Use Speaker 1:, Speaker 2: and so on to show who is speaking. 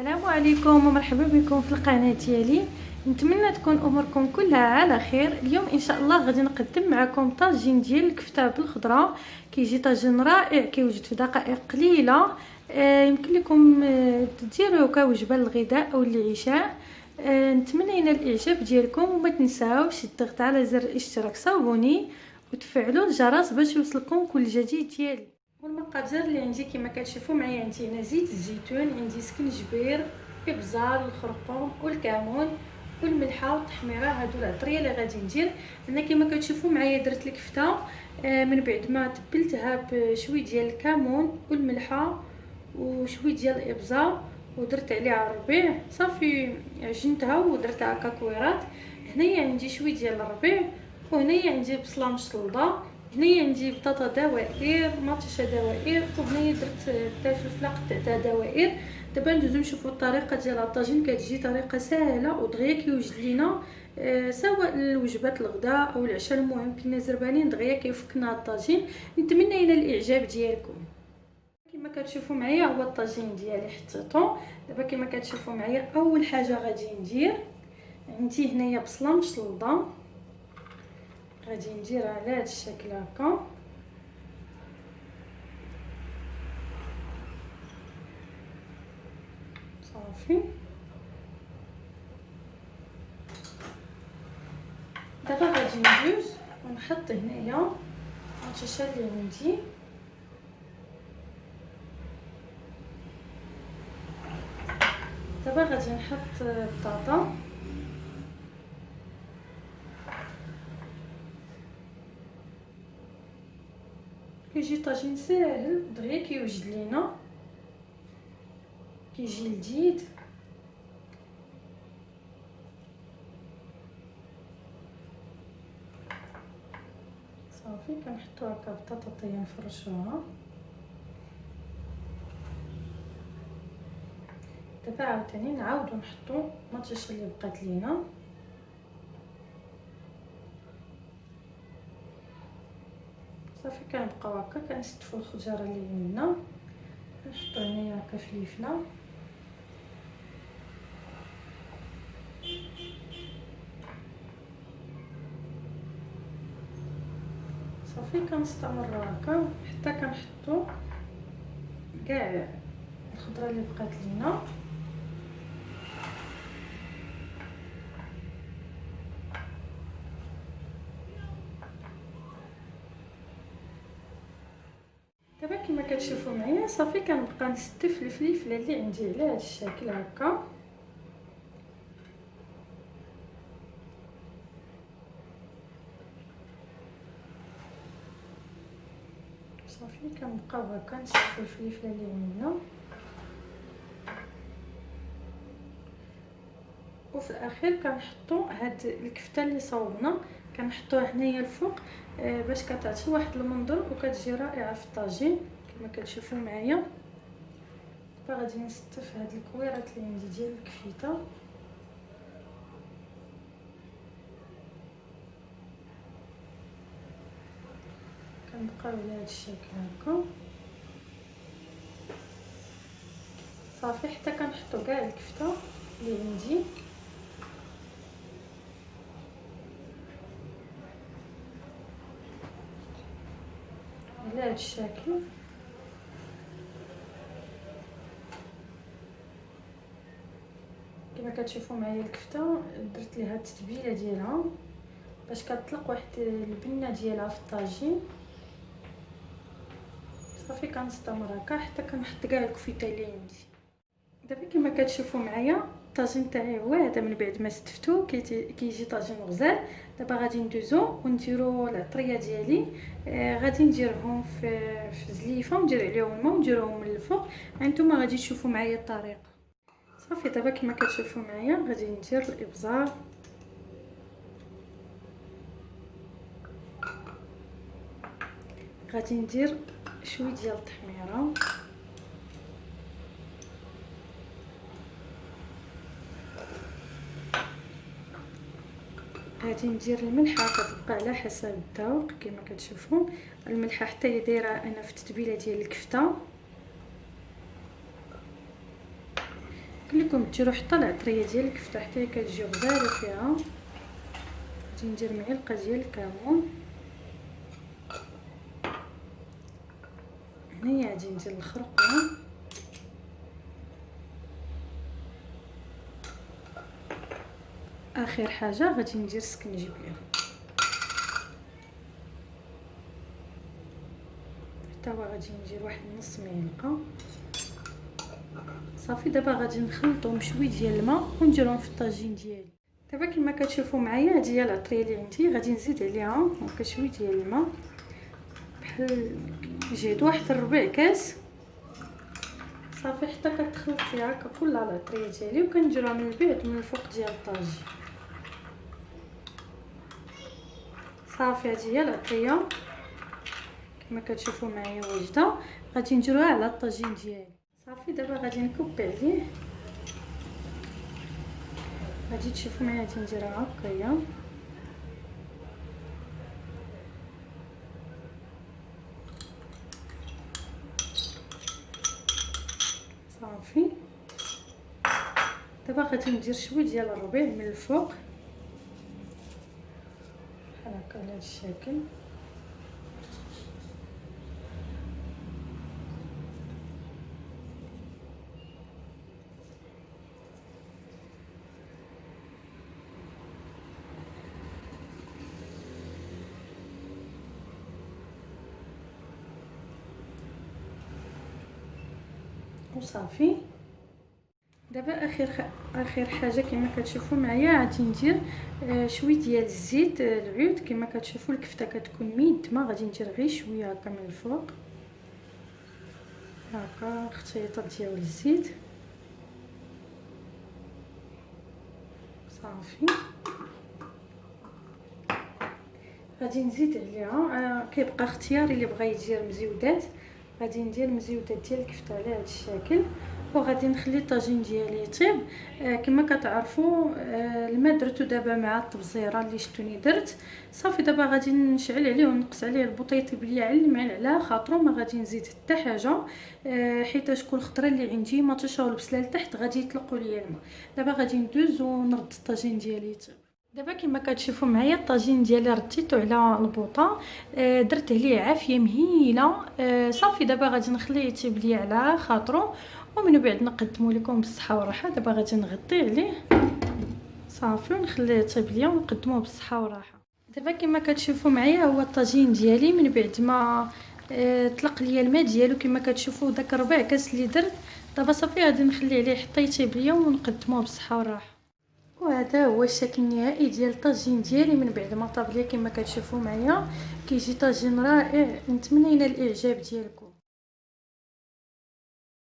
Speaker 1: السلام عليكم ومرحبا بكم في القناه ديالي. نتمنى تكون اموركم كلها على خير. اليوم ان شاء الله غادي نقدم معكم طاجين ديال الكفته بالخضره. كيجي طاجين رائع كيوجد في دقائق قليله. يمكن لكم تديروه كوجبه للغداء او للعشاء. نتمنى ينال الاعجاب ديالكم وما تنساوش الضغط على زر الاشتراك صابوني وتفعلوا الجرس باش يوصلكم كل جديد ديالي. والمقادير اللي عندي كما كتشوفوا معايا، عندي هنا زيت الزيتون، عندي سكنجبير، ابزار، الخرقوم والكمون والملحه والتحميره. هادو العطريه اللي غادي ندير. انا كما كتشوفوا معايا درت الكفته من بعد ما تبلتها بشويه ديال الكمون والملحه وشويه ديال الابزار ودرت عليها الربيع. صافي عجنتها ودرتها هكا كويرات. هنايا عندي شويه ديال الربيع، وهنايا عندي بصله مشلوضه، هنايا عندي بطاطا دوائر، مطيشه دوائر، وهنايا درت حتى فلفله قطعتها دوائر. دابا ندوزو نشوفوا الطريقه ديال الطاجين. كتجي طريقه سهله ودغيا كيوجد لينا سواء لوجبات الغداء او العشاء. المهم كنا زربانين دغيا كيفكنا الطاجين. نتمنى ينال الاعجاب ديالكم. كما كتشوفوا معايا هو الطاجين ديالي حطيته. دابا كما كتشوفوا معايا اول حاجه غادي ندير، عندي هنايا بصله مشلوضه، غادي نديرها على هذا الشكل هكا. صافي دابا غادي ندوز ونحط هنايا المطيشه اللي عندي. دابا غادي نحط البطاطا، كيجي طاجين ساهل دغيا كيوجد لينا، كيجي لذيذ. صافي كنحطو هكا بطاطاطيه نفرشوها. دابا عاوتاني نعاودو نحطو المطيشه اللي بقات لينا. صافي كنبقاو هكا كنستفو الخجاره اللي عندنا. نحطو هنايا هكا فليفله. صافي كنستمروا هكا حتى كنحطو كاع الخضره اللي بقات لينا. دابا كما كتشوفوا معايا صافي كنبقى نستف الفليفله اللي عندي على هذا الشكل هكا. صافي كنبقاو هكا نستفوا الفليفله اللي عندنا، وفي الاخير كنحطوا هاد الكفته اللي صاوبنا كنحطوها هنايا الفوق باش كتعطي واحد المنظر وكتجي رائعه في الطاجين كما كتشوفوا معايا. دابا غادي نستف هاد الكويرات اللي عندي ديال الكفته. كنبقاو على هاد الشكل هكا. صافي حتى كنحطوا كاع الكفته اللي عندي. على هاد الشكل. كما كتشوفوا معايا الكفته درت ليها التتبيله ديالها باش كتطلق واحد البنه ديالها في الطاجين. صافي كنستمر هكا حتى كنحط كاع الكفته اللي عندي. دابا كما كتشوفوا معايا الطاجين تاعي هو هذا. من بعد ما استفتو كيجي طاجين غزال. دابا غادي ندوزو ونديرو العطريه ديالي. غادي نديرهم في زليفه وندير عليهم الماء ونديروهم من الفوق. هانتوما غادي تشوفوا معايا الطريقه. صافي دابا كما كتشوفوا معايا غادي ندير الابزار، غادي ندير شويه ديال التحميره، غادي ندير الملحه كتبقى على حسب الذوق. كما كتشوفوا الملحه حتى هي دايره انا في التتبيله ديال الكفته. كلكم ديروا حتى العطريه ديال الكفته حتى كتجي غزاله فيها. غادي ندير معلقه ديال الكمون، هنايا غادي ندير الخرقوم، اخر حاجه غادي ندير سكنجبير حتى هو غادي ندير واحد نص معلقه. صافي دابا غادي نخلطهم بشويه ديال الماء ونديرهم في الطاجين ديالي. دابا كما كتشوفوا معايا هذه هي العطريه اللي عندي، غادي نزيد عليها هكا شويه ديال الماء بحال جهد واحد ربع كاس. صافي حتى كتخلطي هكا كل العطريه ديالي وكنديرها من البعد من الفوق ديال الطاجين. صافي هذه هي العطريه كما كتشوفوا معايا واجده، غادي نديروها على الطاجين ديالي. صافي دابا غادي نكب عليه، غادي تشوفوا معايا غادي نديرها هكايا. صافي دابا غادي ندير شويه ديال الربيع من الفوق بحال هكا على هذا الشكل. وصافي دابا اخر حاجه كما كتشوفوا معايا غادي ندير شويه ديال الزيت العود. كما كتشوفوا الكفته كتكون ميدمه، غادي ندير غير شويه هكا من الفوق هكا خطيطه ديال الزيت. صافي غادي نزيد عليها كيبقى اختياري اللي بغى يدير مزيودات، غادي ندير مزيودات ديال الكفته على هذا الشكل وغادي نخلي الطاجين ديالي يطيب. كما كتعرفوا الماء درتو دابا مع الطبزيره اللي شفتوني درت. صافي دابا غادي نشعل عليه ونقص عليه البوطه يطيب ليا على خاطرو، ما غادي نزيد حتى حاجه حيت كل الخضره اللي عندي مطيشه والبسله لتحت غادي يطلقوا ليا الماء. دابا غادي ندوز ونرد الطاجين ديالي يطيب. دابا كما كتشوفوا معايا الطاجين ديالي رديته على البوطه، درت عليه عافيه مهيله. صافي دابا غادي نخليه يطيب ليا على خاطرو ومن بعد نقدمو لكم بالصحه والراحه. دابا غادي نغطي عليه صافي ونخليه يطيب ليا ونقدموه بالصحه والراحه. دابا كما كتشوفوا معايا هو الطاجين ديالي من بعد ما طلق ليا الماء ديالو. كما كتشوفوا داك ربع كاس اللي درت دابا صافي غادي نخليه عليه حتى يطيب ليا ونقدموه بالصحه والراحه. وهذا هو الشكل النهائي ديال الطاجين ديالي من بعد ما طاب ليا. كما كتشوفوا معايا كيجي طاجين رائع، نتمنى ينال الاعجاب ديالكم.